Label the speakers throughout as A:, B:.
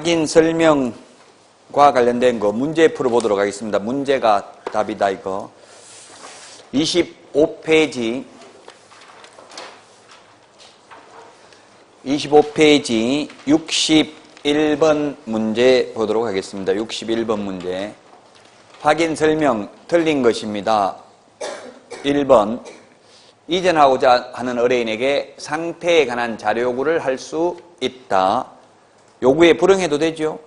A: 확인 설명과 관련된 거 문제 풀어보도록 하겠습니다. 문제가 답이다 이거. 25페이지 61번 문제 보도록 하겠습니다. 61번 문제. 확인 설명 틀린 것입니다. 1번. 이전하고자 하는 의뢰인에게 상태에 관한 자료 요구를 할 수 있다. 요구에 불응해도 되죠.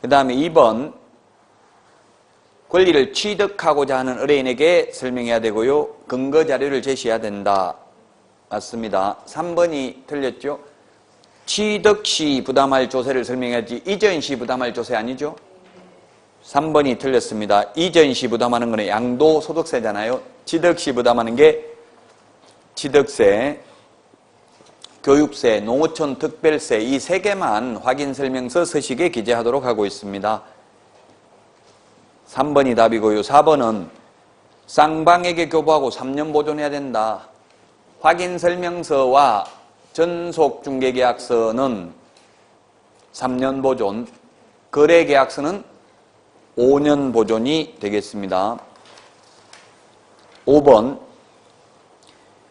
A: 그 다음에 2번. 권리를 취득하고자 하는 의뢰인에게 설명해야 되고요. 근거 자료를 제시해야 된다. 맞습니다. 3번이 틀렸죠. 취득 시 부담할 조세를 설명해야지 이전 시 부담할 조세 아니죠? 3번이 틀렸습니다. 이전 시 부담하는 거는 양도소득세잖아요. 취득 시 부담하는 게 취득세, 교육세, 농어촌 특별세 이 세 개만 확인설명서 서식에 기재하도록 하고 있습니다. 3번이 답이고요. 4번은 쌍방에게 교부하고 3년 보존해야 된다. 확인설명서와 전속중개계약서는 3년 보존, 거래계약서는 5년 보존이 되겠습니다. 5번.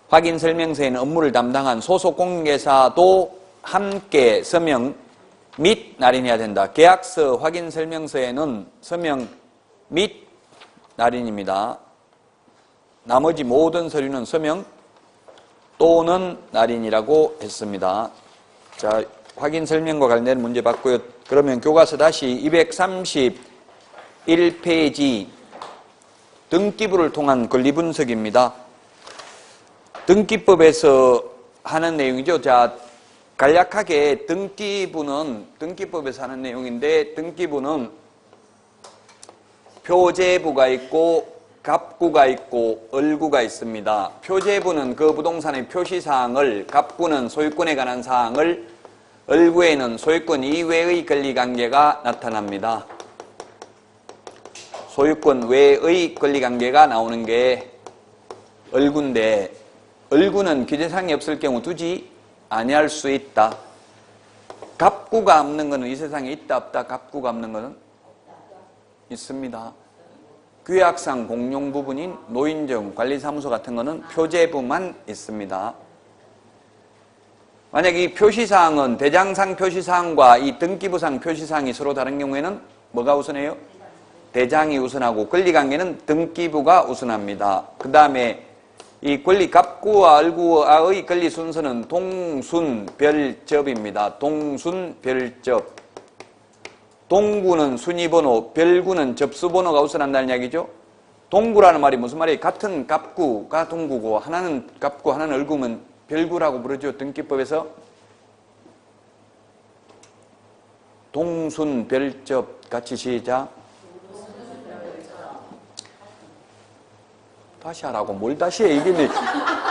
A: 확인설명서에는 업무를 담당한 소속공개사도 함께 서명 및 날인해야 된다. 계약서 확인설명서에는 서명 및 날인입니다. 나머지 모든 서류는 서명 또는 날인이라고 했습니다. 자, 확인설명과 관련된 문제 봤고요. 그러면 교과서 다시 231페이지 등기부를 통한 권리분석입니다. 등기법에서 하는 내용이죠. 자, 간략하게 등기법에서 하는 내용인데 등기부는 표제부가 있고 갑구가 있고 을구가 있습니다. 표제부는 그 부동산의 표시사항을, 갑구는 소유권에 관한 사항을, 을구에는 소유권 이외의 권리관계가 나타납니다. 소유권 외의 권리관계가 나오는 게 을구인데 을구는 규제사항이 없을 경우 두지 아니할 수 있다. 갑구가 없는 것은 이 세상에 있다 없다? 갑구가 없는 것은 있습니다. 규약상 공용 부분인 노인정, 관리사무소 같은 것은 표제부만 있습니다. 만약 이 표시사항은 대장상 표시사항과 이 등기부상 표시사항이 서로 다른 경우에는 뭐가 우선해요? 대장이 우선하고 권리관계는 등기부가 우선합니다. 그 다음에 이 권리 갑구와 을구의 권리 순서는 동순별접입니다. 동순별접. 동구는 순위번호, 별구는 접수번호가 우선한다는 이야기죠. 동구라는 말이 무슨 말이에요? 같은 갑구가 동구고 하나는 갑구, 하나는 을구면 별구라고 부르죠. 등기법에서. 동순별접 같이 시작. 다시 하라고 뭘 다시 해. 이게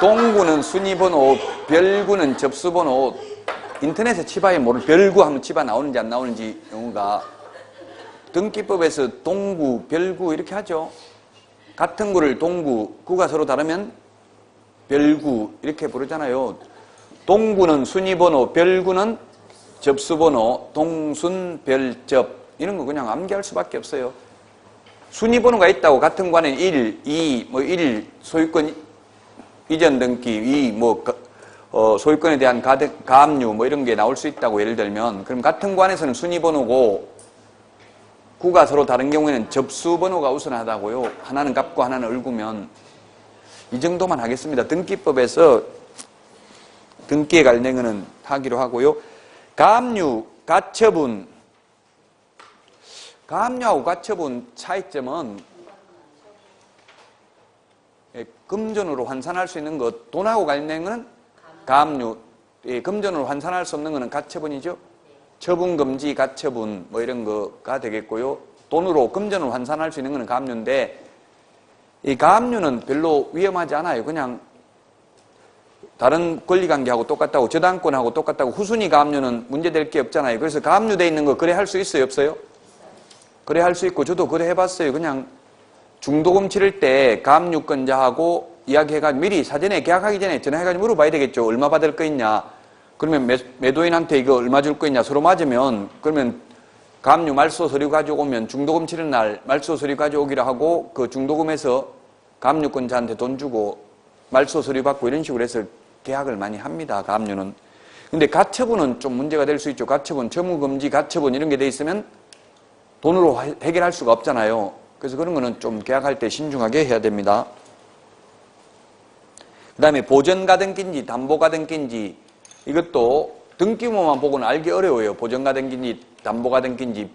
A: 동구는 순위번호, 별구는 접수번호. 인터넷에 치봐야 모르는 별구 하면 치봐 나오는지 안 나오는지 경우가 등기법에서 동구, 별구 이렇게 하죠. 같은 구를 동구, 구가 서로 다르면 별구 이렇게 부르잖아요. 동구는 순위번호, 별구는 접수번호, 동순별접 이런 거 그냥 암기할 수밖에 없어요. 순위번호가 있다고 같은 관에 1, 2, 1 소유권 이전 등기, 2 소유권에 대한 가압류 이런 게 나올 수 있다고 예를 들면 그럼 같은 관에서는 순위번호고 구가 서로 다른 경우에는 접수번호가 우선하다고요. 하나는 갑구 하나는 을구면 이 정도만 하겠습니다. 등기법에서 등기에 관련된 거는 하기로 하고요. 가압류, 가처분. 가압류하고 가처분 차이점은 금전으로 환산할 수 있는 것, 돈하고 관련된 거는 가압류, 금전으로 환산할 수 없는 것은 가처분이죠. 처분금지, 가처분 이런 거가 되겠고요. 돈으로 금전으로 환산할 수 있는 것은 가압류인데 이 가압류는 별로 위험하지 않아요. 그냥 다른 권리관계하고 똑같다고, 저당권하고 똑같다고, 후순위 가압류는 문제될 게 없잖아요. 그래서 가압류돼 있는 거 거래할 수 있어요, 없어요? 거래할 수 있고 저도 거래해봤어요. 그냥 중도금 치를 때 가압류권자하고 이야기해가지고 미리 사전에 계약하기 전에 전화해가지고 물어봐야 되겠죠. 얼마 받을 거 있냐. 그러면 매도인한테 이거 얼마 줄 거 있냐. 서로 맞으면 그러면 가압류 말소 서류 가져오면 중도금 치른 날 말소 서류 가져오기로 하고 그 중도금에서 가압류권자한테 돈 주고 말소 서류 받고 이런 식으로 해서 계약을 많이 합니다. 가압류는. 근데 가처분은 좀 문제가 될 수 있죠. 가처분, 처무금지, 가처분 이런 게 돼 있으면 돈으로 해결할 수가 없잖아요. 그래서 그런 거는 좀 계약할 때 신중하게 해야 됩니다. 그 다음에 보전가등기인지 담보가등기인지 이것도 등기부만 보고는 알기 어려워요. 보전가등기인지 담보가등기인지.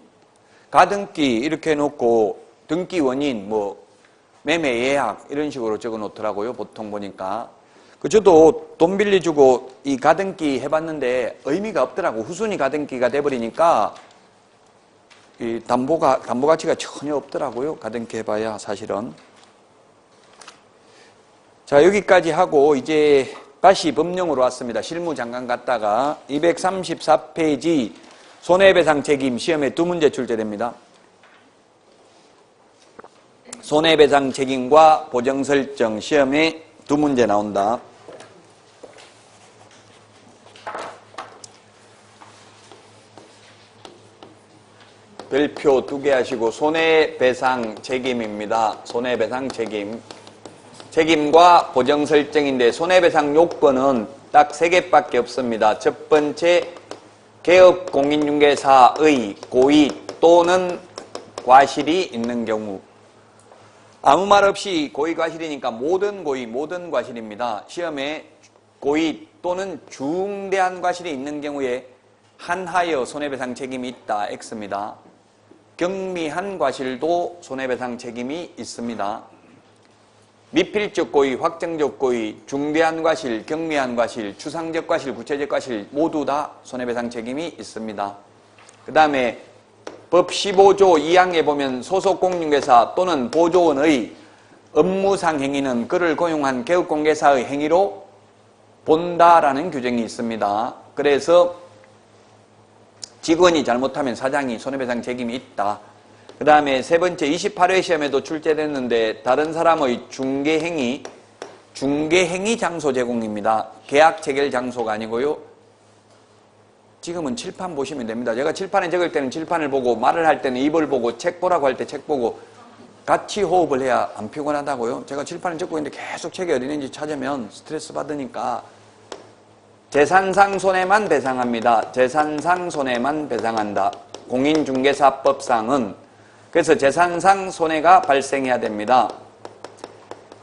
A: 가등기 이렇게 해놓고 등기 원인 뭐 매매 예약 이런 식으로 적어 놓더라고요. 보통 보니까. 저도 돈 빌려주고 이 가등기 해봤는데 의미가 없더라고. 후순위 가등기가 돼버리니까 이 담보 가치가 전혀 없더라고요. 가등기 해봐야 사실은. 자, 여기까지 하고 이제 다시 법령으로 왔습니다. 실무장관 갔다가 234페이지 손해배상 책임 시험에 2문제 출제됩니다. 손해배상 책임과 보정설정 시험에 2문제 나온다. 별표 2개 하시고 손해배상 책임입니다. 손해배상 책임. 책임과 보정설정인데 손해배상 요건은 딱 3개밖에 없습니다. 첫 번째, 개업공인중개사의 고의 또는 과실이 있는 경우. 아무 말 없이 고의 과실이니까 모든 고의, 모든 과실입니다. 시험에 고의 또는 중대한 과실이 있는 경우에 한하여 손해배상 책임이 있다. X입니다. 경미한 과실도 손해배상 책임이 있습니다. 미필적 고의, 확정적 고의, 중대한 과실, 경미한 과실, 추상적 과실, 구체적 과실 모두 다 손해배상 책임이 있습니다. 그 다음에 법 15조 2항에 보면 소속공인중개사 또는 보조원의 업무상 행위는 그를 고용한 개업공개사의 행위로 본다라는 규정이 있습니다. 그래서 직원이 잘못하면 사장이 손해배상 책임이 있다. 그 다음에 세 번째 28회 시험에도 출제됐는데 다른 사람의 중개행위 장소 제공입니다. 계약 체결 장소가 아니고요. 지금은 칠판 보시면 됩니다. 제가 칠판에 적을 때는 칠판을 보고 말을 할 때는 입을 보고 책 보라고 할 때 책 보고 같이 호흡을 해야 안 피곤하다고요. 제가 칠판에 적고 있는데 계속 책이 어디 있는지 찾으면 스트레스 받으니까 재산상 손해만 배상합니다. 재산상 손해만 배상한다. 공인중개사법상은 그래서 재산상 손해가 발생해야 됩니다.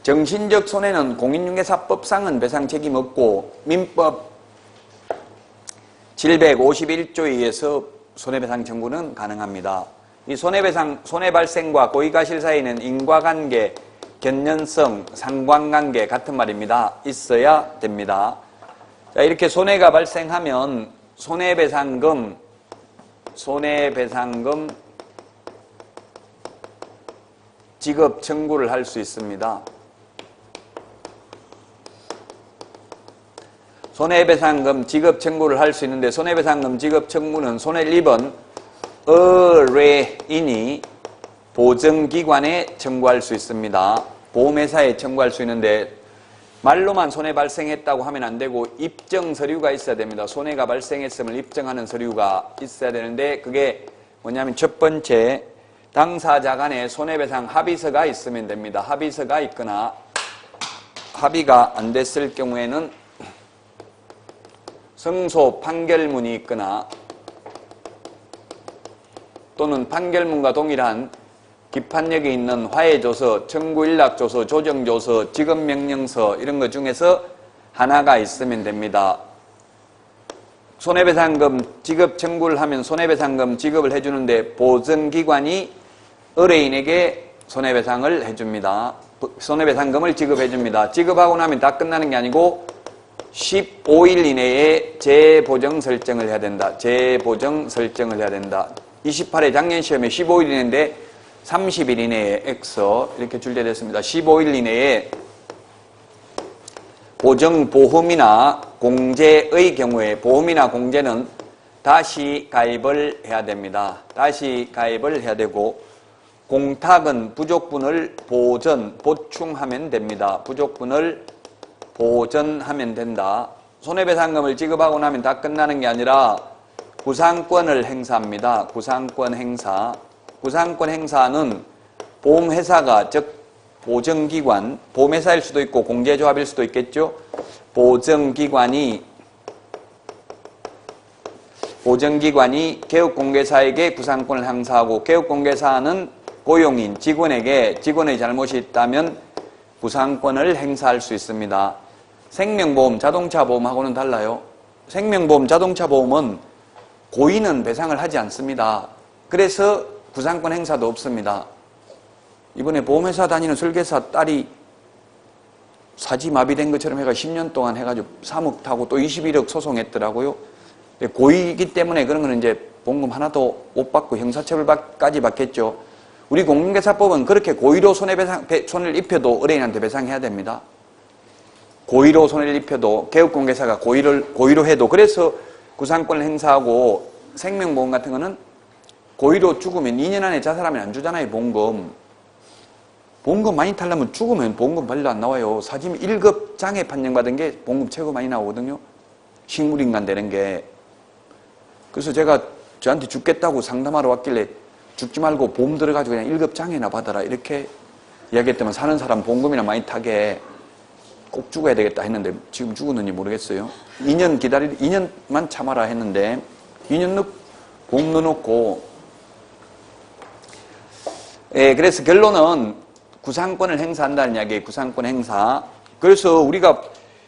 A: 정신적 손해는 공인중개사법상은 배상 책임 없고 민법 751조에 의해서 손해배상 청구는 가능합니다. 이 손해 발생과 고의과실 사이에는 인과관계, 견연성, 상관관계 같은 말입니다. 있어야 됩니다. 자, 이렇게 손해가 발생하면 손해배상금 지급 청구를 할 수 있습니다. 손해배상금 지급 청구를 할 수 있는데 손해배상금 지급 청구는 손해를 입은 의뢰인이 보증기관에 청구할 수 있습니다. 보험회사에 청구할 수 있는데 말로만 손해 발생했다고 하면 안 되고 입증 서류가 있어야 됩니다. 손해가 발생했음을 입증하는 서류가 있어야 되는데 그게 뭐냐면 첫 번째 당사자 간에 손해배상 합의서가 있으면 됩니다. 합의서가 있거나 합의가 안 됐을 경우에는 승소 판결문이 있거나 또는 판결문과 동일한 기판력이 있는 화해조서, 청구일락조서, 조정조서, 지급명령서 이런 것 중에서 하나가 있으면 됩니다. 손해배상금 지급 청구를 하면 손해배상금 지급을 해주는데 보증기관이 의뢰인에게 손해배상을 해줍니다. 손해배상금을 지급해줍니다. 지급하고 나면 다 끝나는 게 아니고 15일 이내에 재보정 설정을 해야 된다. 재보정 설정을 해야 된다. 28회 작년 시험에 15일 이내인데 30일 이내에 X 이렇게 출제됐습니다. 15일 이내에 보정보험이나 공제의 경우에 보험이나 공제는 다시 가입을 해야 됩니다. 다시 가입을 해야 되고 공탁은 부족분을 보충하면 됩니다. 부족분을 보전하면 된다. 손해배상금을 지급하고 나면 다 끝나는 게 아니라 구상권을 행사합니다. 구상권 행사. 구상권 행사는 보험회사가, 즉 보증기관, 보험회사일 수도 있고 공제조합일 수도 있겠죠. 보증기관이 개업공개사에게 구상권을 행사하고, 개업공개사는 고용인, 직원의 잘못이 있다면 구상권을 행사할 수 있습니다. 생명보험, 자동차보험하고는 달라요. 생명보험, 자동차보험은 고인은 배상을 하지 않습니다. 그래서 구상권 행사도 없습니다. 이번에 보험회사 다니는 설계사 딸이 사지마비된 것처럼 해가 10년 동안 해가지고 3억 타고 또 21억 소송했더라고요. 고의이기 때문에 그런 거는 이제 보험금 하나도 못 받고 형사처벌까지 받겠죠. 우리 공인중개사법은 그렇게 고의로 손해를 입혀도 의뢰인한테 배상해야 됩니다. 고의로 손해를 입혀도, 개업공개사가 고의로 해도. 그래서 구상권을 행사하고, 생명보험 같은 거는 고의로 죽으면 2년 안에 자살하면 안 주잖아요, 보험금. 보험금 많이 타려면 죽으면 보험금 별로 안 나와요. 사진 1급 장애 판정받은 게 보험금 최고 많이 나오거든요. 식물인간 되는 게. 그래서 제가 저한테 죽겠다고 상담하러 왔길래 죽지 말고 보험 들어가지고 그냥 1급 장애나 받아라 이렇게 이야기했더니 사는 사람 보험금이나 많이 타게 꼭 죽어야 되겠다 했는데 지금 죽었는지 모르겠어요. 2년만 참아라 했는데 2년 보험 넣어놓고. 그래서 결론은 구상권을 행사한다는 이야기예요. 구상권 행사. 그래서 우리가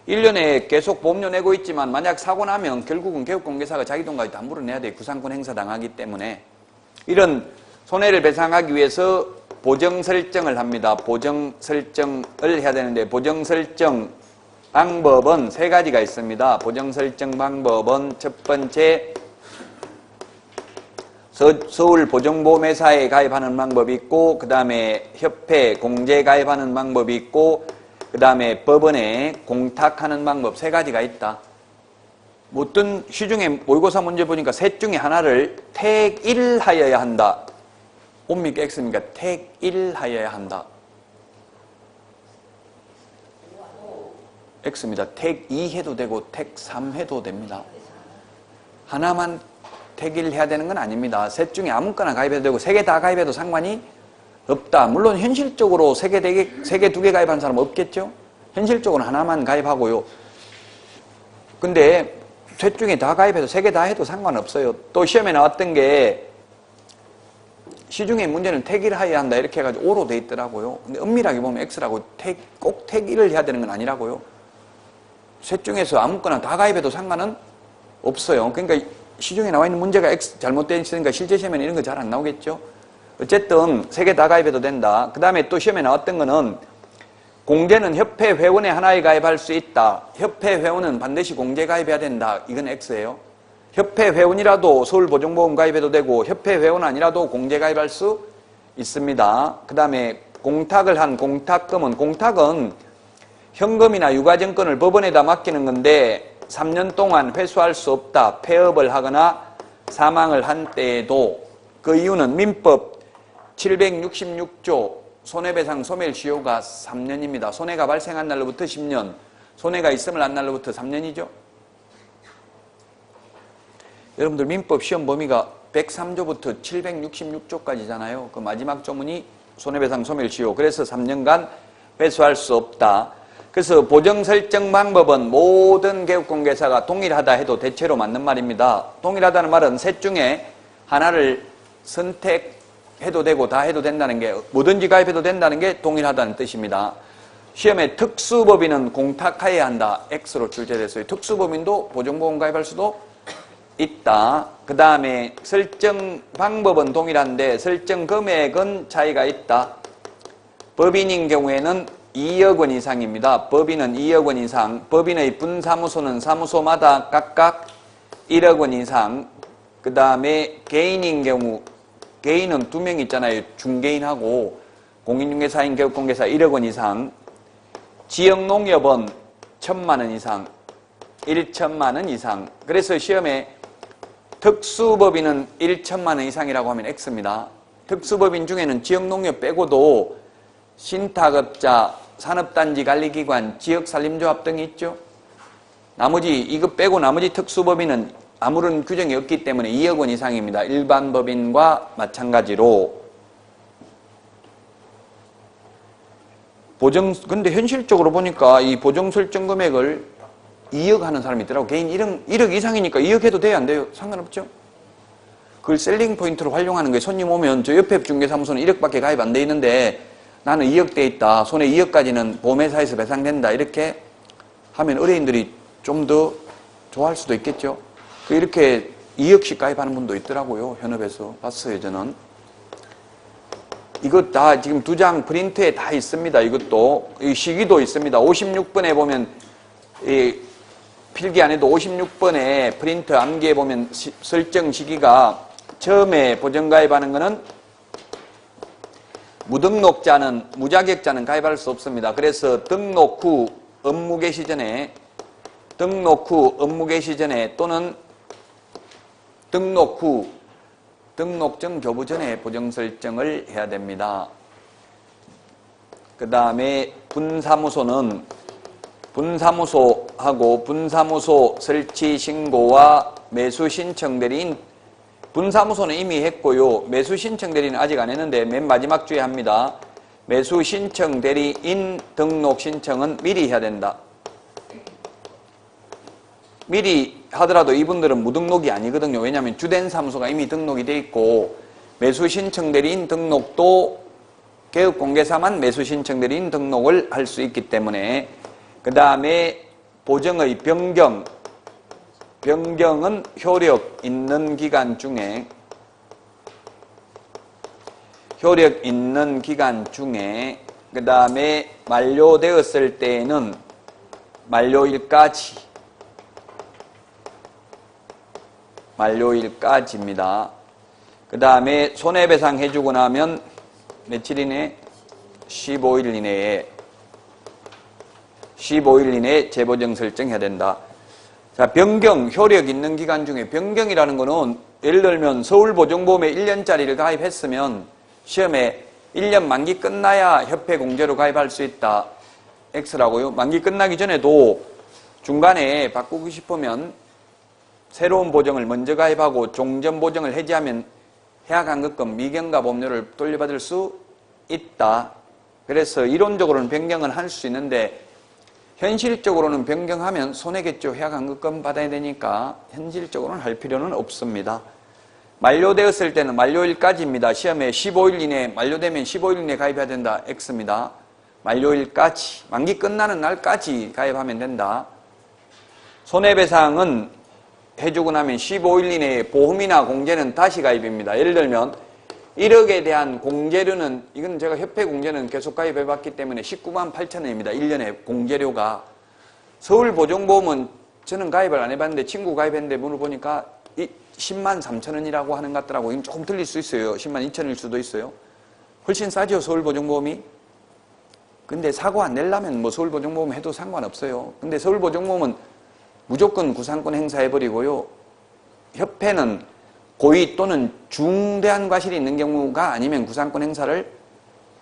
A: 1년에 계속 보험료 내고 있지만 만약 사고 나면 결국은 개업공개사가 자기 돈까지 다 물어내야 돼요. 구상권 행사 당하기 때문에. 이런 손해를 배상하기 위해서 보정 설정을 합니다. 보정 설정을 해야 되는데, 보정 설정 방법은 3가지가 있습니다. 보정 설정 방법은 첫 번째, 서울보정보험회사에 가입하는 방법이 있고, 그 다음에 협회 공제 가입하는 방법이 있고, 그 다음에 법원에 공탁하는 방법 3가지가 있다. 어떤 시중에 모의고사 문제 보니까 셋 중에 하나를 택일하여야 한다. 옵니까 X입니까? 택일하여야 한다. X입니다. 택2 해도 되고 택3 해도 됩니다. 하나만 택일해야 되는 건 아닙니다. 셋 중에 아무거나 가입해도 되고 3개 다 가입해도 상관이 없다. 물론 현실적으로 3개, 2개 가입한 사람 없겠죠? 현실적으로 하나만 가입하고요. 근데 셋 중에 다 가입해도 3개 다 해도 상관없어요. 또 시험에 나왔던 게 시중에 문제는 택일하여야 한다 이렇게 해가지고 O로 돼 있더라고요. 근데 엄밀하게 보면 X라고 꼭 택일을 해야 되는 건 아니라고요. 셋 중에서 아무거나 다 가입해도 상관은 없어요. 그러니까 시중에 나와 있는 문제가 X 잘못되어 있으니까 실제 시험에는 이런 거 잘 안 나오겠죠. 어쨌든 3개 다 가입해도 된다. 그 다음에 또 시험에 나왔던 거는 공제는 협회 회원에 하나에 가입할 수 있다. 협회 회원은 반드시 공제 가입해야 된다. 이건 X예요. 협회 회원이라도 서울보정보험 가입해도 되고 협회 회원 아니라도 공제 가입할 수 있습니다. 그 다음에 공탁을 한 공탁금은, 공탁은 현금이나 유가증권을 법원에다 맡기는 건데 3년 동안 회수할 수 없다. 폐업을 하거나 사망을 한 때에도. 그 이유는 민법 766조 손해배상 소멸시효가 3년입니다. 손해가 발생한 날로부터 10년, 손해가 있음을 한 날로부터 3년이죠. 여러분들 민법 시험 범위가 103조부터 766조까지잖아요. 그 마지막 조문이 손해배상 소멸시효. 그래서 3년간 회수할 수 없다. 그래서 보정 설정 방법은 모든 개업공개사가 동일하다 해도 대체로 맞는 말입니다. 동일하다는 말은 셋 중에 하나를 선택해도 되고 다 해도 된다는 게, 뭐든지 가입해도 된다는 게 동일하다는 뜻입니다. 시험에 특수법인은 공탁하여야 한다. X로 출제됐어요. 특수법인도 보정보험 가입할 수도 있다. 그 다음에 설정 방법은 동일한데 설정 금액은 차이가 있다. 법인인 경우에는 2억 원 이상입니다. 법인은 2억 원 이상. 법인의 분사무소는 사무소마다 각각 1억 원 이상. 그 다음에 개인인 경우, 개인은 2명 있잖아요. 중개인하고 공인중개사인 개업공개사 1억 원 이상. 지역농협은 1,000만 원 이상. 1,000만 원 이상. 그래서 시험에 특수법인은 1,000만 원 이상이라고 하면 X입니다. 특수법인 중에는 지역농협 빼고도 신탁업자, 산업단지 관리기관, 지역산림조합 등이 있죠. 나머지 이거 빼고 나머지 특수법인은 아무런 규정이 없기 때문에 2억 원 이상입니다. 일반 법인과 마찬가지로. 근데 현실적으로 보니까 이 보정 설정 금액을 2억 하는 사람이 있더라고. 개인 1억 이상이니까 2억 해도 돼요, 안 돼요? 상관없죠? 그걸 셀링 포인트로 활용하는 거예요. 손님 오면 저 옆에 중개사무소는 1억밖에 가입 안 돼 있는데 나는 2억 돼 있다. 손에 2억까지는 보험회사에서 배상된다. 이렇게 하면 의뢰인들이 좀 더 좋아할 수도 있겠죠. 이렇게 2억씩 가입하는 분도 있더라고요. 현업에서 봤어요, 저는. 이것 다 지금 2장 프린트에 다 있습니다. 이것도. 이 시기도 있습니다. 56번에 보면 이 필기 안에도 56번에 프린트 암기에 보면 설정 시기가 처음에 보정가입하는 거는 무등록자는, 무자격자는 가입할 수 없습니다. 그래서 등록 후 업무 개시 전에 또는 등록 후 등록증 교부 전에 보정 설정을 해야 됩니다. 그 다음에 분사무소는 분사무소하고 분사무소 설치 신고와 매수 신청 대리인, 분사무소는 이미 했고요. 매수 신청 대리인은 아직 안 했는데 맨 마지막 주에 합니다. 매수 신청 대리인 등록 신청은 미리 해야 된다. 미리 하더라도 이분들은 무등록이 아니거든요. 왜냐하면 주된 사무소가 이미 등록이 돼 있고, 매수 신청 대리인 등록도 개업공개사만 매수 신청 대리인 등록을 할 수 있기 때문에. 그 다음에 보정의 변경은 효력 있는 기간 중에 그 다음에 만료되었을 때에는 만료일까지입니다. 그 다음에 손해배상 해주고 나면 며칠 이내? 15일 이내에 재보정 설정해야 된다. 자, 변경, 효력 있는 기간 중에 변경이라는 거는 예를 들면 서울보정보험에 1년짜리를 가입했으면 시험에 1년 만기 끝나야 협회 공제로 가입할 수 있다. X라고요. 만기 끝나기 전에도 중간에 바꾸고 싶으면 새로운 보정을 먼저 가입하고 종전 보정을 해지하면 해약환급금, 미경과 보험료를 돌려받을 수 있다. 그래서 이론적으로는 변경은 할 수 있는데 현실적으로는 변경하면 손해겠죠. 해약환급금 받아야 되니까 현실적으로는 할 필요는 없습니다. 만료되었을 때는 만료일까지입니다. 시험에 15일 이내에 만료되면 15일 이내에 가입해야 된다. X입니다. 만료일까지, 만기 끝나는 날까지 가입하면 된다. 손해배상은 해주고 나면 15일 이내에 보험이나 공제는 다시 가입입니다. 예를 들면 1억에 대한 공제료는, 이건 제가 협회 공제는 계속 가입해봤기 때문에 19만 8천 원입니다. 1년에 공제료가. 서울보정보험은 저는 가입을 안 해봤는데 친구 가입했는데 물어보니까 10만 3천 원이라고 하는 것 같더라고요. 이건 조금 틀릴 수 있어요. 10만 2천 원일 수도 있어요. 훨씬 싸죠, 서울보정보험이. 근데 사고 안 내려면 뭐 서울보정보험 해도 상관없어요. 근데 서울보정보험은 무조건 구상권 행사해버리고요. 협회는 고의 또는 중대한 과실이 있는 경우가 아니면 구상권 행사를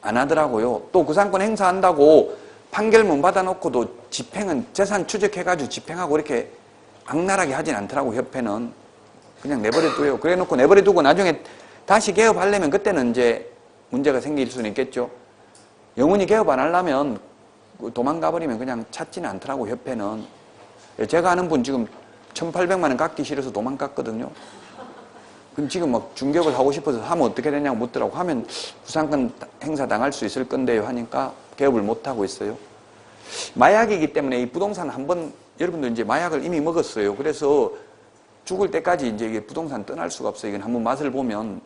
A: 안 하더라고요. 또 구상권 행사한다고 판결문 받아놓고도 집행은 재산 추적해가지고 집행하고 이렇게 악랄하게 하진 않더라고. 협회는 그냥 내버려둬요. 그래놓고 내버려두고 나중에 다시 개업하려면 그때는 이제 문제가 생길 수는 있겠죠. 영원히 개업 안 하려면 도망가버리면 그냥 찾지는 않더라고. 협회는. 제가 아는 분 지금 1,800만 원 갚기 싫어서 도망갔거든요. 그럼 지금 막 중개업을 하고 싶어서 하면 어떻게 되냐고 묻더라고. 하면 구상권 행사 당할 수 있을 건데요 하니까 개업을 못하고 있어요. 마약이기 때문에 이 부동산 한번, 여러분들 이제 마약을 이미 먹었어요. 그래서 죽을 때까지 이제 이게 부동산 떠날 수가 없어요. 이건 한번 맛을 보면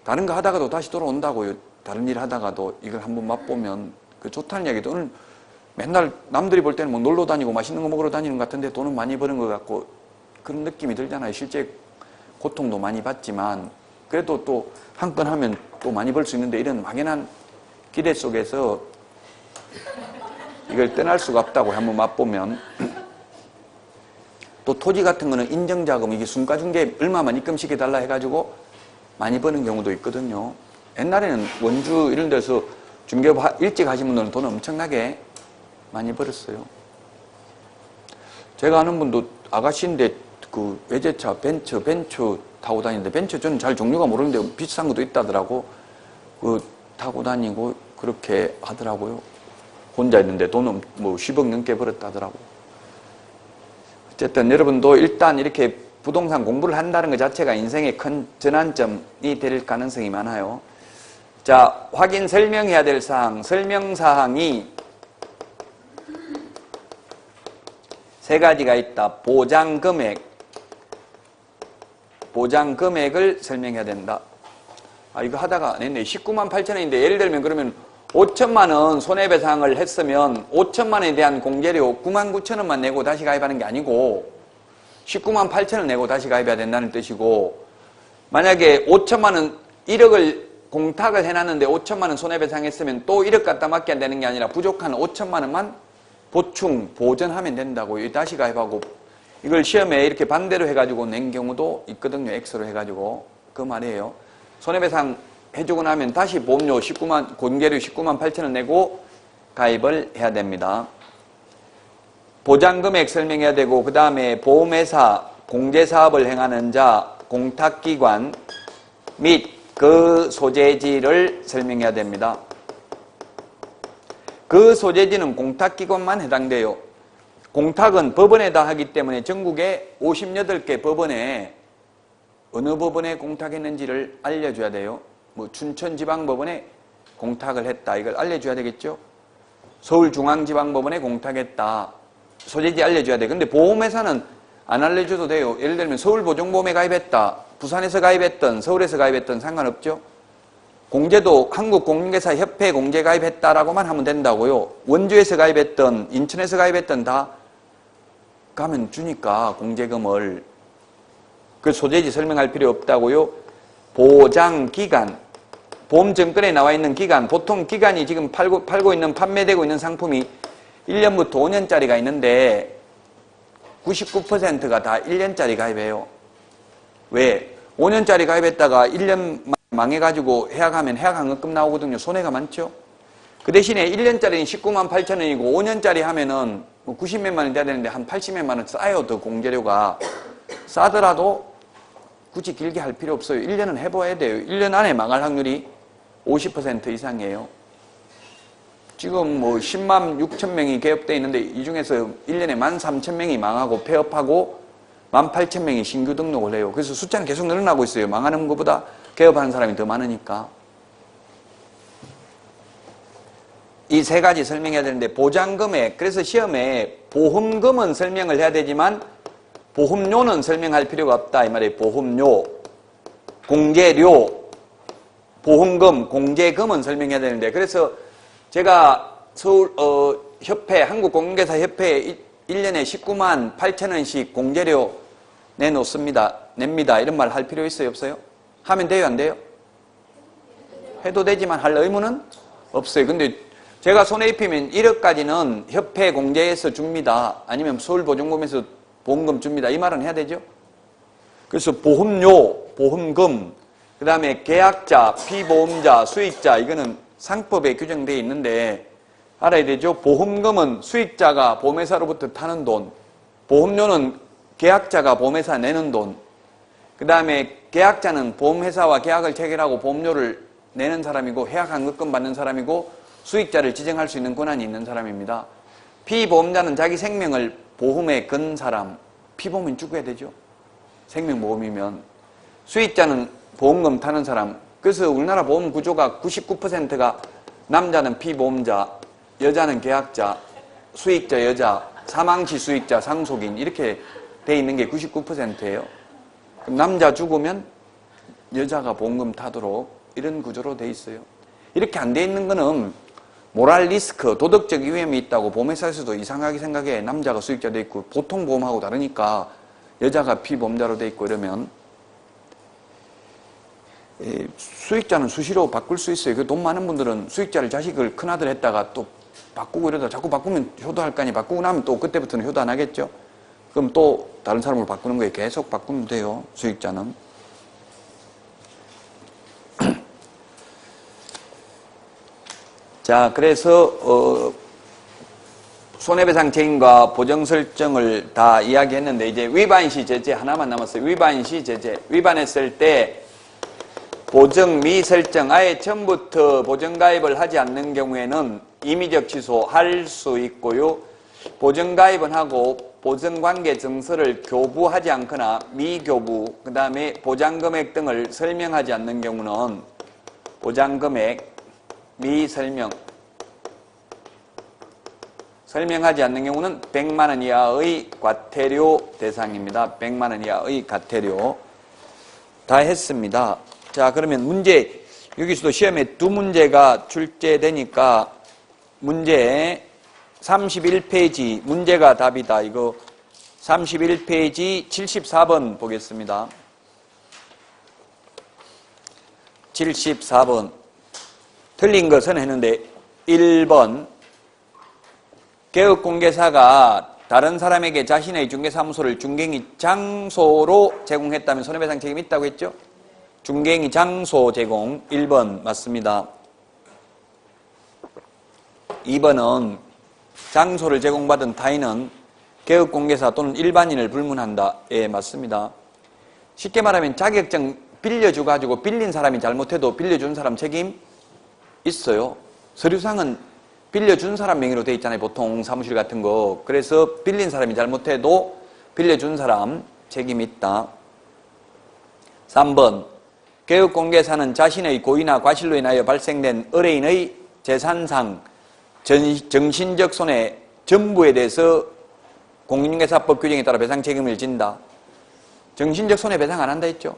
A: 다른 거 하다가도 다시 돌아온다고요. 다른 일 하다가도 이걸 한번 맛보면 그 좋다는 이야기도. 오늘 맨날 남들이 볼 때는 뭐 놀러 다니고 맛있는 거 먹으러 다니는 것 같은데 돈은 많이 버는 것 같고 그런 느낌이 들잖아요. 실제 고통도 많이 받지만 그래도 또 한 건 하면 또 많이 벌 수 있는데 이런 막연한 기대 속에서 이걸 떠날 수가 없다고 한번 맛보면. 또 토지 같은 거는 인정자금, 이게 순가중개 얼마만 입금시켜달라 해가지고 많이 버는 경우도 있거든요. 옛날에는 원주 이런 데서 중개업 일찍 하신 분들은 돈 엄청나게 많이 벌었어요. 제가 아는 분도 아가씨인데 그 외제차 벤츠 타고 다니는데 벤츠 저는 잘 종류가 모르는데 비싼 것도 있다더라고. 그 타고 다니고 그렇게 하더라고요. 혼자 있는데 돈은 뭐 10억 넘게 벌었다더라고. 어쨌든 여러분도 일단 이렇게 부동산 공부를 한다는 것 자체가 인생의 큰 전환점이 될 가능성이 많아요. 자, 확인 설명해야 될 사항, 설명사항이 세 가지가 있다. 보장금액, 보장금액을 설명해야 된다. 아, 이거 하다가 안 했네. 19만 8천 원인데 예를 들면 그러면 5천만 원 손해배상을 했으면 5천만 원에 대한 공제료 9만 9천 원만 내고 다시 가입하는 게 아니고 19만 8천 원 내고 다시 가입해야 된다는 뜻이고, 만약에 5천만 원 1억을 공탁을 해놨는데 5천만 원 손해배상했으면 또 1억 갖다 맡겨야 되는 게 아니라 부족한 5천만 원만 보충, 보전하면 된다고. 다시 가입하고 이걸 시험에 이렇게 반대로 해가지고 낸 경우도 있거든요. X로 해가지고. 그 말이에요. 손해배상 해주고 나면 다시 보험료 19만, 공제료 19만 8천 원 내고 가입을 해야 됩니다. 보장금액 설명해야 되고, 그 다음에 보험회사, 공제사업을 행하는 자, 공탁기관 및 그 소재지를 설명해야 됩니다. 그 소재지는 공탁기관만 해당돼요. 공탁은 법원에다 하기 때문에 전국에 58개 법원에 어느 법원에 공탁했는지를 알려줘야 돼요. 뭐 춘천지방법원에 공탁을 했다, 이걸 알려줘야 되겠죠. 서울중앙지방법원에 공탁했다, 소재지 알려줘야 돼. 근데 보험회사는 안 알려줘도 돼요. 예를 들면 서울보증보험에 가입했다, 부산에서 가입했던 서울에서 가입했던 상관없죠. 공제도 한국공인중개사협회에 공제 가입했다라고만 하면 된다고요. 원주에서 가입했던, 인천에서 가입했던 다 가면 주니까 공제금을. 그 소재지 설명할 필요 없다고요. 보장기간, 보험증권에 나와 있는 기간, 보통 기간이 지금 팔고 있는, 판매되고 있는 상품이 1년부터 5년짜리가 있는데 99%가 다 1년짜리 가입해요. 왜? 5년짜리 가입했다가 1년 망해가지고 해약하면 해약환급금 나오거든요. 손해가 많죠. 그 대신에 1년짜리는 19만 8천 원이고 5년짜리 하면은 90몇만 원 돼야 되는데 한 80몇만 원 싸요. 더 공제료가. 싸더라도 굳이 길게 할 필요 없어요. 1년은 해봐야 돼요. 1년 안에 망할 확률이 50% 이상이에요. 지금 뭐 10만 6천 명이 개업돼 있는데 이 중에서 1년에 13,000명이 망하고 폐업하고 18,000명이 신규 등록을 해요. 그래서 숫자는 계속 늘어나고 있어요. 망하는 것보다 개업하는 사람이 더 많으니까. 이 세 가지 설명해야 되는데, 보장금액, 그래서 시험에 보험금은 설명을 해야 되지만 보험료는 설명할 필요가 없다 이 말이에요. 보험료, 공제료, 보험금, 공제금은 설명해야 되는데, 그래서 제가 서울 협회, 한국공인중개사협회에 1년에 19만 8천 원씩 공제료 냅니다. 이런 말 할 필요 있어요, 없어요? 하면 돼요, 안 돼요? 해도 되지만 할 의무는 없어요. 근데 제가 손해 입히면 1억까지는 협회 공제해서 줍니다. 아니면 서울보증보험에서 보험금 줍니다. 이 말은 해야 되죠? 그래서 보험료, 보험금, 그 다음에 계약자, 피보험자, 수익자, 이거는 상법에 규정되어 있는데 알아야 되죠? 보험금은 수익자가 보험회사로부터 타는 돈, 보험료는 계약자가 보험회사 내는 돈, 그 다음에 계약자는 보험회사와 계약을 체결하고 보험료를 내는 사람이고 해약환급금 받는 사람이고 수익자를 지정할 수 있는 권한이 있는 사람입니다. 피보험자는 자기 생명을 보험에 건 사람, 피보험은 죽어야 되죠. 생명보험이면. 수익자는 보험금 타는 사람. 그래서 우리나라 보험 구조가 99%가 남자는 피보험자, 여자는 계약자, 수익자 여자, 사망시 수익자, 상속인 이렇게 돼 있는 게 99%예요. 그럼 남자 죽으면 여자가 보험금 타도록 이런 구조로 돼 있어요. 이렇게 안 돼 있는 거는 모랄 리스크, 도덕적 위험이 있다고 보험회사에서도 이상하게 생각해. 남자가 수익자 돼 있고 보통 보험하고 다르니까 여자가 피보험자로 돼 있고 이러면 수익자는 수시로 바꿀 수 있어요. 돈 많은 분들은 수익자를 자식을 큰아들 했다가 또 바꾸고 이러다 자꾸 바꾸면 효도할 거 아니. 바꾸고 나면 또 그때부터는 효도 안 하겠죠. 그럼 또 다른 사람을 바꾸는 거예요. 계속 바꾸면 돼요. 수익자는. 자, 그래서 손해배상 책임과 보정 설정을 다 이야기했는데 이제 위반시 제재 하나만 남았어요. 위반시 제재. 위반했을 때 보정 미설정 아예 처음부터 보정가입을 하지 않는 경우에는 임의적 취소할 수 있고요. 보정가입은 하고 보정관계 증서를 교부하지 않거나 미교부, 그 다음에 보장금액 등을 설명하지 않는 경우는 보장금액 미설명, 설명하지 않는 경우는 100만 원 이하의 과태료 대상입니다. 100만 원 이하의 과태료. 다 했습니다. 자, 그러면 문제, 여기서도 시험에 두 문제가 출제되니까 문제 31페이지, 문제가 답이다. 이거 31페이지 74번 보겠습니다. 74번. 틀린 것은 했는데 1번. 개업공개사가 다른 사람에게 자신의 중개사무소를 중개행위 장소로 제공했다면 손해배상 책임이 있다고 했죠? 중개행위 장소 제공 1번 맞습니다. 2번은 장소를 제공받은 타인은 개업공개사 또는 일반인을 불문한다. 예, 맞습니다. 쉽게 말하면 자격증 빌려줘가지고 빌린 사람이 잘못해도 빌려준 사람 책임 있어요. 서류상은 빌려준 사람 명의로 돼 있잖아요. 보통 사무실 같은 거. 그래서 빌린 사람이 잘못해도 빌려준 사람 책임이 있다. 3번. 개업공개사는 자신의 고의나 과실로 인하여 발생된 의뢰인의 재산상 정신적 손해 전부에 대해서 공인중개사법 규정에 따라 배상 책임을 진다. 정신적 손해 배상 안 한다 했죠?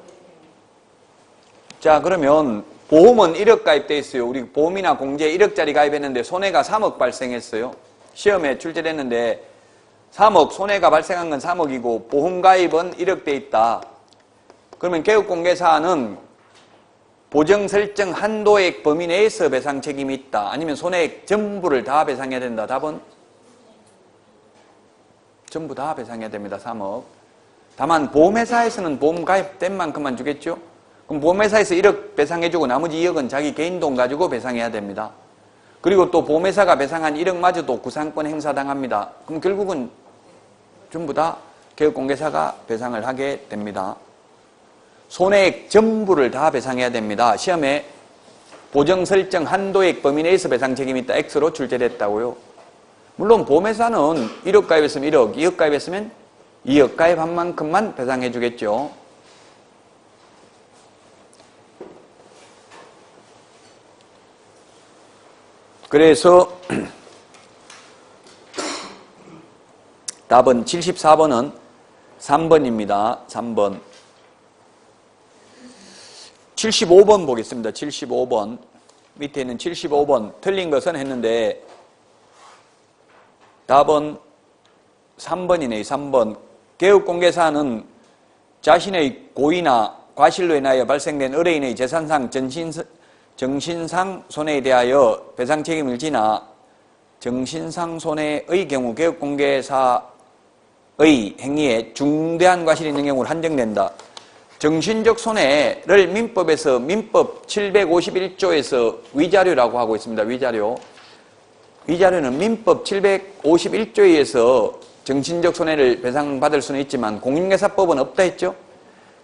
A: 자, 그러면 보험은 1억 가입돼 있어요. 우리 보험이나 공제 1억짜리 가입했는데 손해가 3억 발생했어요. 시험에 출제됐는데 3억, 손해가 발생한 건 3억이고 보험 가입은 1억 돼 있다. 그러면 개업공개사는 보정 설정 한도액 범위 내에서 배상 책임이 있다. 아니면 손해액 전부를 다 배상해야 된다. 답은? 전부 다 배상해야 됩니다. 3억. 다만 보험회사에서는 보험 가입된 만큼만 주겠죠? 그럼 보험회사에서 1억 배상해주고 나머지 2억은 자기 개인 돈 가지고 배상해야 됩니다. 그리고 또 보험회사가 배상한 1억마저도 구상권 행사당합니다. 그럼 결국은 전부 다 개업공개사가 배상을 하게 됩니다. 손해액 전부를 다 배상해야 됩니다. 시험에 보정 설정 한도액 범위 내에서 배상 책임이 있다. X로 출제됐다고요. 물론 보험회사는 1억 가입했으면 1억, 2억 가입했으면 2억 가입한 만큼만 배상해 주겠죠. 그래서 답은 74번은 3번입니다. 3번. 75번 보겠습니다. 75번. 밑에 있는 75번. 틀린 것은 했는데 답은 3번이네요. 3번. 개업공개사는 자신의 고의나 과실로 인하여 발생된 의뢰인의 재산상 정신상 손해에 대하여 배상 책임을 지나 정신상 손해의 경우 개업공개사의 행위에 중대한 과실이 있는 경우를 한정된다. 정신적 손해를 민법에서 민법 751조에서 위자료라고 하고 있습니다. 위자료. 위자료는 민법 751조에 의해서 정신적 손해를 배상받을 수는 있지만 공인중개사법은 없다 했죠.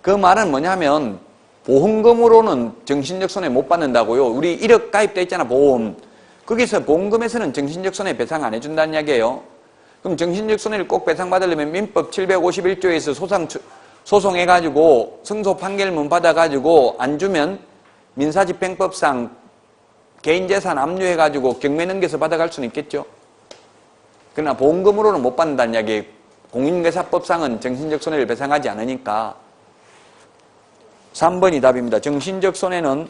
A: 그 말은 뭐냐면 보험금으로는 정신적 손해 못 받는다고요. 우리 1억 가입돼 있잖아, 보험. 거기서 보험금에서는 정신적 손해 배상 안 해준다는 이야기예요. 그럼 정신적 손해를 꼭 배상받으려면 민법 751조에서 소송해가지고 승소 판결문 받아가지고 안 주면 민사집행법상 개인재산 압류해가지고 경매 넘겨서 받아갈 수는 있겠죠. 그러나 보험금으로는 못 받는다는 이야기. 공인중개사법상은 정신적 손해를 배상하지 않으니까. 3번이 답입니다. 정신적 손해는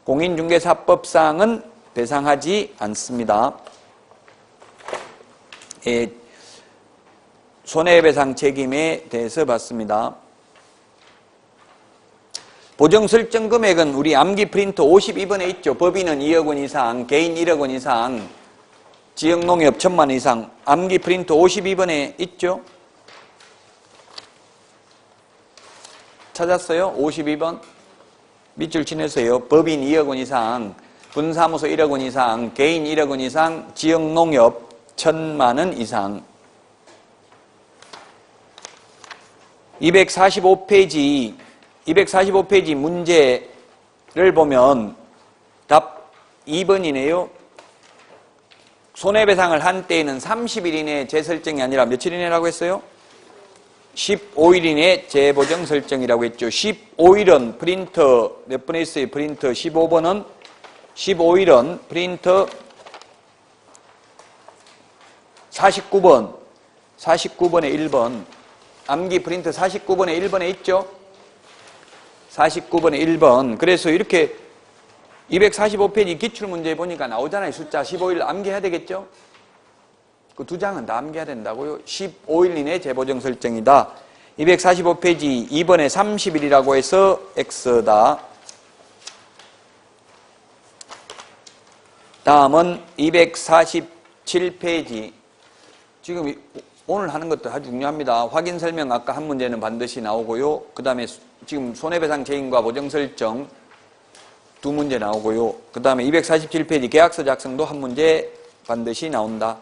A: 공인중개사법상은 배상하지 않습니다. 손해배상 책임에 대해서 봤습니다. 보정 설정 금액은 우리 암기 프린터 52번에 있죠. 법인은 2억 원 이상, 개인 1억 원 이상, 지역농협 1,000만 원 이상. 암기 프린터 52번에 있죠. 찾았어요? 52번. 밑줄 치내세요. 법인 2억 원 이상, 분사무소 1억 원 이상, 개인 1억 원 이상, 지역농협 1,000만 원 이상. 245페이지 문제를 보면 답 2번이네요. 손해배상을 한 때에는 30일 이내 재설정이 아니라 며칠 이내라고 했어요? 15일 이내 재보정 설정이라고 했죠. 15일은 프린터 몇 번에 있어요? 프린터 15번은 15일은 프린터 49번에 1번. 암기 프린터 49번에 1번에 있죠? 49번에 1번. 그래서 이렇게 245페이지 기출문제 보니까 나오잖아요. 숫자 15일 암기해야 되겠죠? 그 두 장은 다 암기해야 된다고요. 15일 이내 재보정 설정이다. 245페이지 2번에 30일이라고 해서 X다. 다음은 247페이지. 지금 오늘 하는 것도 아주 중요합니다. 확인 설명 아까 한 문제는 반드시 나오고요. 그 다음에 지금 손해배상 재인과 보정 설정 두 문제 나오고요. 그 다음에 247페이지 계약서 작성도 한 문제 반드시 나온다.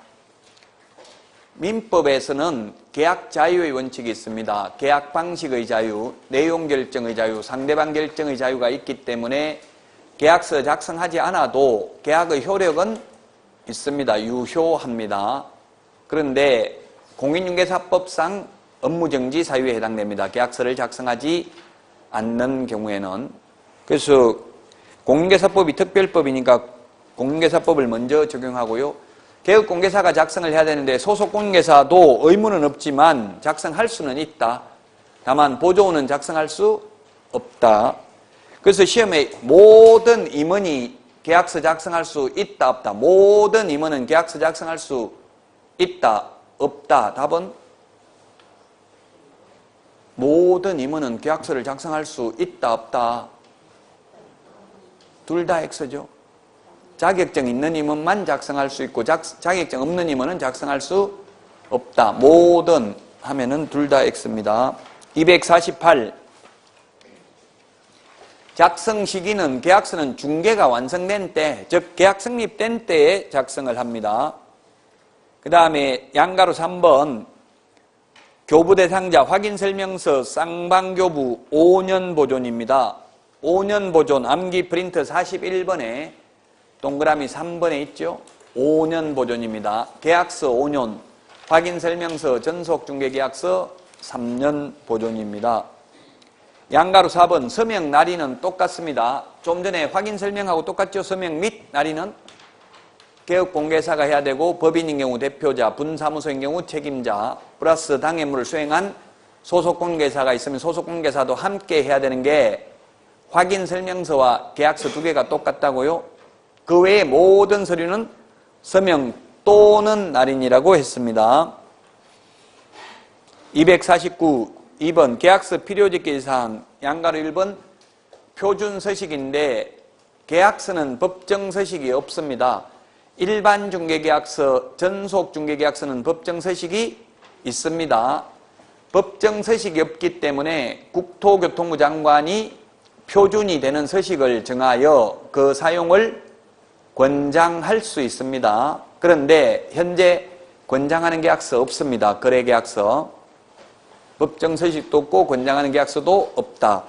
A: 민법에서는 계약 자유의 원칙이 있습니다. 계약 방식의 자유, 내용 결정의 자유, 상대방 결정의 자유가 있기 때문에 계약서 작성하지 않아도 계약의 효력은 있습니다. 유효합니다. 그런데 공인중개사법상 업무정지 사유에 해당됩니다. 계약서를 작성하지 않는 경우에는. 그래서 공인중개사법이 특별법이니까 공인중개사법을 먼저 적용하고요. 개업공개사가 작성을 해야 되는데 소속공인중개사도 의무는 없지만 작성할 수는 있다. 다만 보조원은 작성할 수 없다. 그래서 시험에 모든 임원이 계약서 작성할 수 있다 없다. 모든 임원은 계약서 작성할 수 있다 없다. 답은 모든 임원은 계약서를 작성할 수 있다 없다. 둘 다 X죠. 자격증 있는 임원만 작성할 수 있고 자격증 없는 임원은 작성할 수 없다. 모든 하면은 둘 다 X입니다. 248 작성 시기는 계약서는 중개가 완성된 때, 즉 계약 성립된 때에 작성을 합니다. 그 다음에 양가로 3번 교부 대상자 확인 설명서 쌍방교부 5년 보존입니다. 5년 보존 암기 프린터 41번에 동그라미 3번에 있죠. 5년 보존입니다. 계약서 5년, 확인 설명서 전속 중개 계약서 3년 보존입니다. 양가로 4번 서명 날인은 똑같습니다. 좀 전에 확인 설명하고 똑같죠. 서명 및 날인은 개업공개사가 해야 되고 법인인 경우 대표자, 분사무소인 경우 책임자 플러스 당해물을 수행한 소속공개사가 있으면 소속공개사도 함께 해야 되는 게 확인 설명서와 계약서 두 개가 똑같다고요. 그 외에 모든 서류는 서명 또는 날인이라고 했습니다. 249 2번 계약서 필요적기사항 양가로 1번 표준서식인데 계약서는 법정서식이 없습니다. 일반 중개계약서, 전속중개계약서는 법정서식이 있습니다. 법정서식이 없기 때문에 국토교통부 장관이 표준이 되는 서식을 정하여 그 사용을 권장할 수 있습니다. 그런데 현재 권장하는 계약서 없습니다. 거래계약서. 법정서식도 없고 권장하는 계약서도 없다.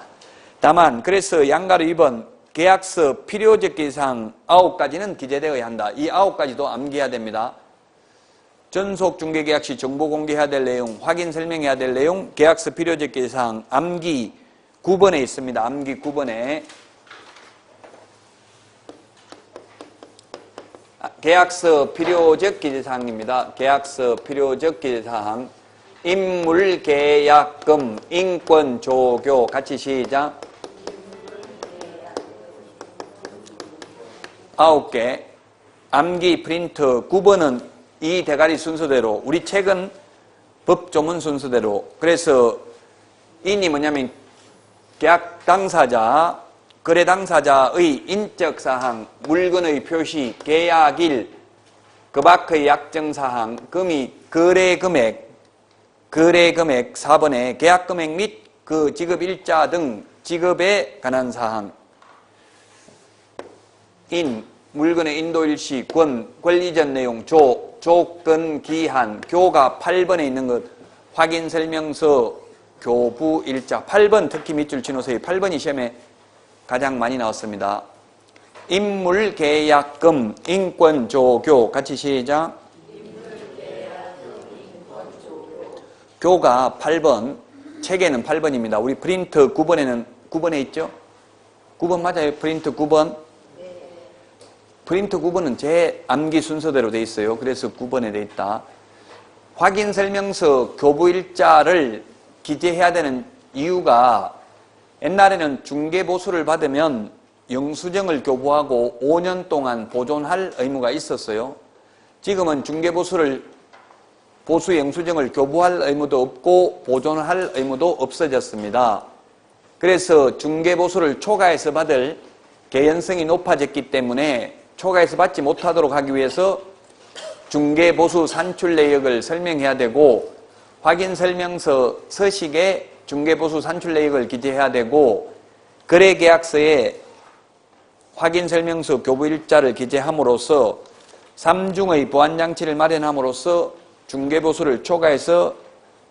A: 다만 그래서 양가로 2번 계약서 필요적기사항 9가지는 기재되어야 한다. 이 9가지도 암기해야 됩니다. 전속중개계약 시 정보 공개해야 될 내용, 확인 설명해야 될 내용, 계약서 필요적기사항 암기 9번에 있습니다. 암기 9번에 계약서 필요적 기재사항입니다. 계약서 필요적 기재사항 인물계약금, 인권조교 같이 시작 9개 암기 프린터 9번은 이 대가리 순서대로 우리 책은 법조문 순서대로 그래서 인이 뭐냐면 계약 당사자, 거래 당사자의 인적사항, 물건의 표시, 계약일, 그 밖의 약정사항, 금이 거래금액 4번에 계약금액 및 그 지급일자 등 지급에 관한 사항 인, 물건의 인도일시, 권리전 내용, 조건, 기한, 교가 8번에 있는 것, 확인설명서, 교부일자, 8번 특히 밑줄 치노서의 8번이 시험에 가장 많이 나왔습니다. 인물계약금, 인권조교, 같이 시작. 교가 8번, 책에는 8번입니다. 우리 프린트 9번에는 9번에 있죠? 9번 맞아요? 프린트 9번? 프린트 9번은 제 암기 순서대로 돼 있어요. 그래서 9번에 돼 있다. 확인설명서 교부일자를 기재해야 되는 이유가 옛날에는 중개보수를 받으면 영수증을 교부하고 5년 동안 보존할 의무가 있었어요. 지금은 중개보수 영수증을 교부할 의무도 없고 보존할 의무도 없어졌습니다. 그래서 중개보수를 초과해서 받을 개연성이 높아졌기 때문에 초과해서 받지 못하도록 하기 위해서 중개보수 산출 내역을 설명해야 되고 확인설명서 서식에 중개보수 산출 내역을 기재해야 되고 거래계약서에 확인설명서 교부일자를 기재함으로써 3중의 보안장치를 마련함으로써 중개보수를 초과해서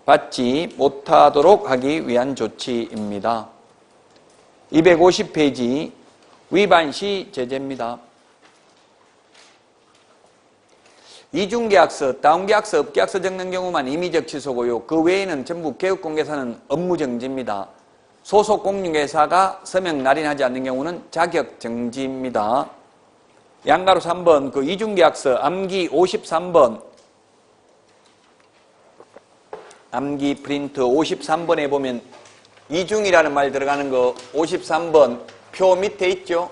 A: 받지 못하도록 하기 위한 조치입니다. 250페이지 위반시 제재입니다. 이중계약서, 다운계약서, 업계약서 적는 경우만 임의적 취소고요. 그 외에는 전부 개업공개사는 업무정지입니다. 소속공인회사가 서명 날인하지 않는 경우는 자격정지입니다. 양가로 3번 그 이중계약서 암기 53번 암기 프린트 53번에 보면 이중이라는 말 들어가는 거 53번 표 밑에 있죠?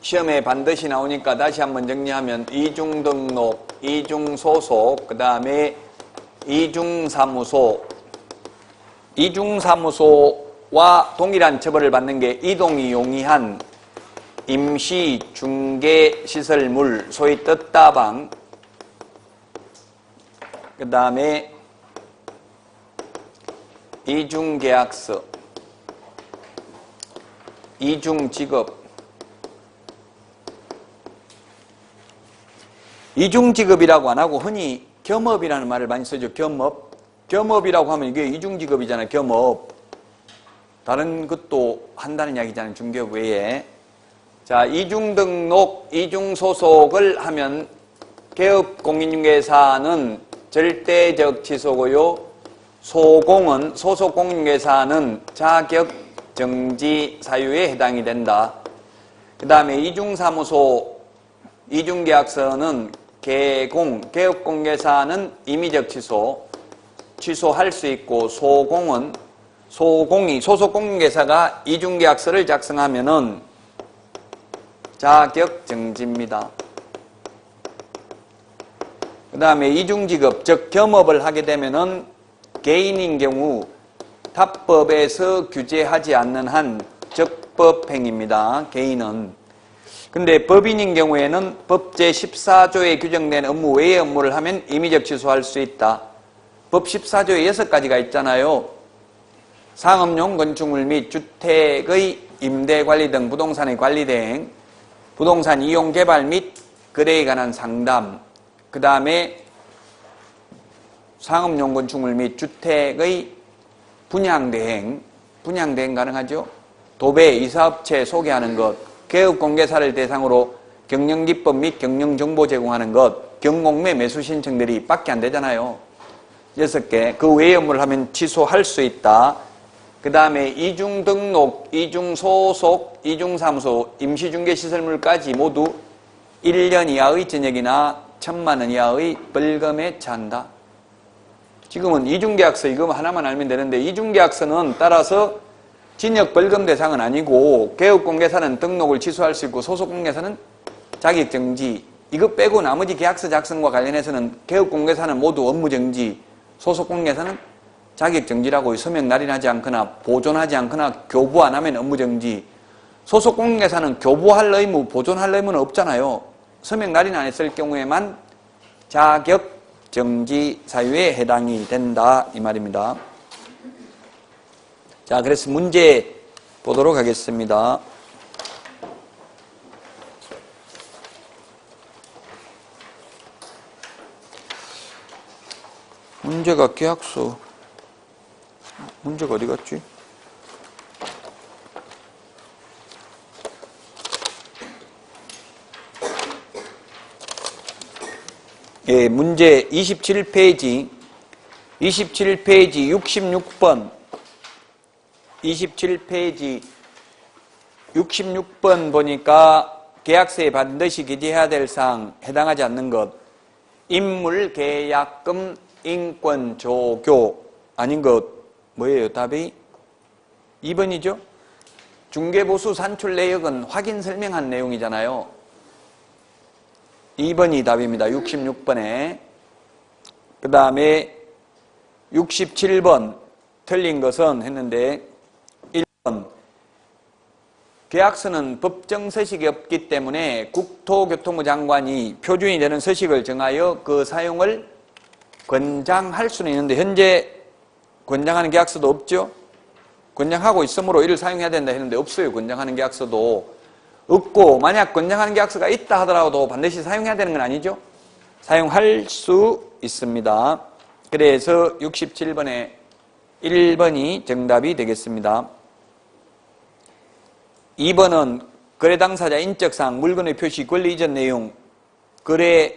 A: 시험에 반드시 나오니까 다시 한번 정리하면 이중등록, 이중소속, 그 다음에 이중사무소, 이중사무소와 동일한 처벌을 받는 게 이동이 용이한 임시중개시설물, 소위 떴다방, 그 다음에 이중계약서, 이중직업, 이중직업이라고 안 하고 흔히 겸업이라는 말을 많이 쓰죠. 겸업. 겸업이라고 하면 이게 이중직업이잖아요. 겸업. 다른 것도 한다는 이야기잖아요. 중개업 외에. 자, 이중등록, 이중소속을 하면 개업공인중개사는 절대적 취소고요. 소공은, 소속공인중개사는 자격정지 사유에 해당이 된다. 그 다음에 이중사무소, 이중계약서는 개공, 개업공개사는 임의적 취소, 취소할 수 있고 소공은 소속공인중개사가 이중계약서를 작성하면은 자격정지입니다. 그 다음에 이중직업, 즉 겸업을 하게 되면은 개인인 경우 탑법에서 규제하지 않는 한 적법행위입니다. 개인은. 근데 법인인 경우에는 법 제14조에 규정된 업무 외의 업무를 하면 임의적 취소할 수 있다. 법 14조에 6가지가 있잖아요. 상업용 건축물 및 주택의 임대관리 등 부동산의 관리 대행, 부동산 이용 개발 및 거래에 관한 상담, 그 다음에 상업용 건축물 및 주택의 분양 대행 가능하죠? 도배, 이사업체 소개하는 것, 개업공개사를 대상으로 경영기법 및 경영정보 제공하는 것, 경공매 매수 신청들이 밖에 안 되잖아요. 6개. 그 외의 업무를 하면 취소할 수 있다. 그 다음에 이중등록, 이중소속, 이중사무소, 임시중개시설물까지 모두 1년 이하의 징역이나 1,000만 원 이하의 벌금에 처한다. 지금은 이중계약서 이거 하나만 알면 되는데 이중계약서는 따라서 징역 벌금 대상은 아니고 개업공개사는 등록을 취소할 수 있고 소속공개사는 자격정지, 이거 빼고 나머지 계약서 작성과 관련해서는 개업공개사는 모두 업무정지, 소속공개사는 자격정지라고 서명 날인하지 않거나 보존하지 않거나 교부 안 하면 업무정지. 소속공개사는 교부할 의무, 보존할 의무는 없잖아요. 서명 날인 안 했을 경우에만 자격정지 사유에 해당이 된다 이 말입니다. 자, 그래서 문제 보도록 하겠습니다. 문제가 계약서. 문제가 어디 갔지? 예, 문제 27페이지 66번 27페이지 66번 보니까 계약서에 반드시 기재해야 될 사항 해당하지 않는 것 인물, 계약금, 인권, 조교 아닌 것 뭐예요? 답이 2번이죠? 중개보수 산출 내역은 확인 설명한 내용이잖아요. 2번이 답입니다. 66번에. 그 다음에 67번 틀린 것은 했는데 1번 계약서는 법정 서식이 없기 때문에 국토교통부 장관이 표준이 되는 서식을 정하여 그 사용을 권장할 수는 있는데 현재 권장하는 계약서도 없죠. 권장하고 있으므로 이를 사용해야 된다 했는데 없어요. 권장하는 계약서도 없고 만약 권장하는 계약서가 있다 하더라도 반드시 사용해야 되는 건 아니죠. 사용할 수 있습니다. 그래서 67번에 1번이 정답이 되겠습니다. 2번은 거래 당사자 인적사항, 물건의 표시, 권리 이전 내용, 거래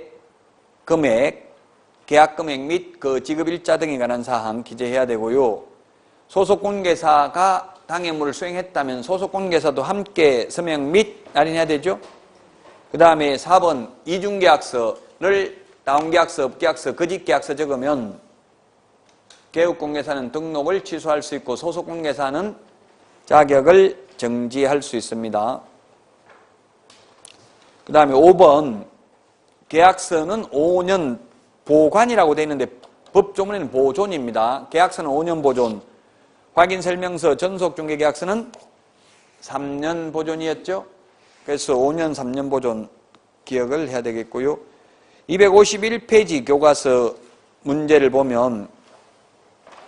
A: 금액, 계약 금액 및 그 지급 일자 등에 관한 사항 기재해야 되고요. 소속 공개사가 당해물을 수행했다면 소속 공개사도 함께 서명 및 날인해야 되죠. 그 다음에 4번 이중계약서를 다운계약서, 업계약서, 거짓계약서 적으면 개업공개사는 등록을 취소할 수 있고 소속 공개사는 자격을 정지할 수 있습니다. 그 다음에 5번 계약서는 5년 보관이라고 되어 있는데 법조문에는 보존입니다. 계약서는 5년 보존, 확인설명서, 전속중개계약서는 3년 보존이었죠. 그래서 5년 3년 보존 기억을 해야 되겠고요. 251페이지 교과서 문제를 보면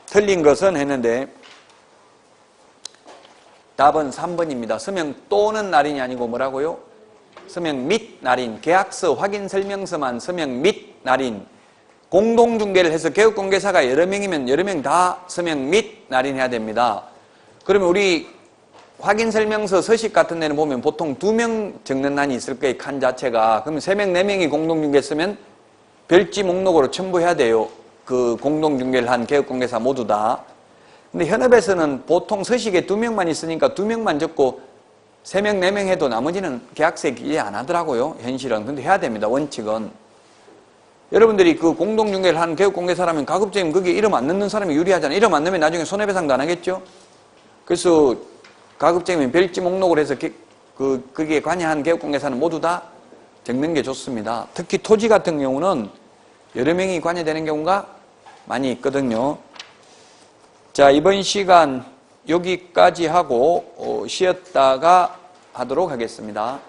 A: 틀린 것은 했는데 답은 3번입니다. 서명 또는 날인이 아니고 뭐라고요? 서명 및 날인. 계약서 확인설명서만 서명 및 날인. 공동중개를 해서 개업공개사가 여러 명이면 여러 명 다 서명 및 날인해야 됩니다. 그러면 우리 확인설명서 서식 같은 데는 보면 보통 2명 적는 난이 있을 거예요. 칸 자체가. 그러면 3명, 4명이 공동중개 쓰면 별지 목록으로 첨부해야 돼요. 그 공동중개를 한 개업공개사 모두 다. 근데 현업에서는 보통 서식에 2명만 있으니까 2명만 적고 3명, 4명 해도 나머지는 계약서에 기재 안 하더라고요. 현실은. 근데 해야 됩니다. 원칙은. 여러분들이 그 공동중개를 하는 개업공개사라면 가급적이면 거기에 이름 안 넣는 사람이 유리하잖아요. 이름 안 넣으면 나중에 손해배상도 안 하겠죠. 그래서 가급적이면 별지 목록을 해서 거기에 관여한 개업공개사는 모두 다 적는 게 좋습니다. 특히 토지 같은 경우는 여러 명이 관여되는 경우가 많이 있거든요. 자, 이번 시간 여기까지 하고 쉬었다가 하도록 하겠습니다.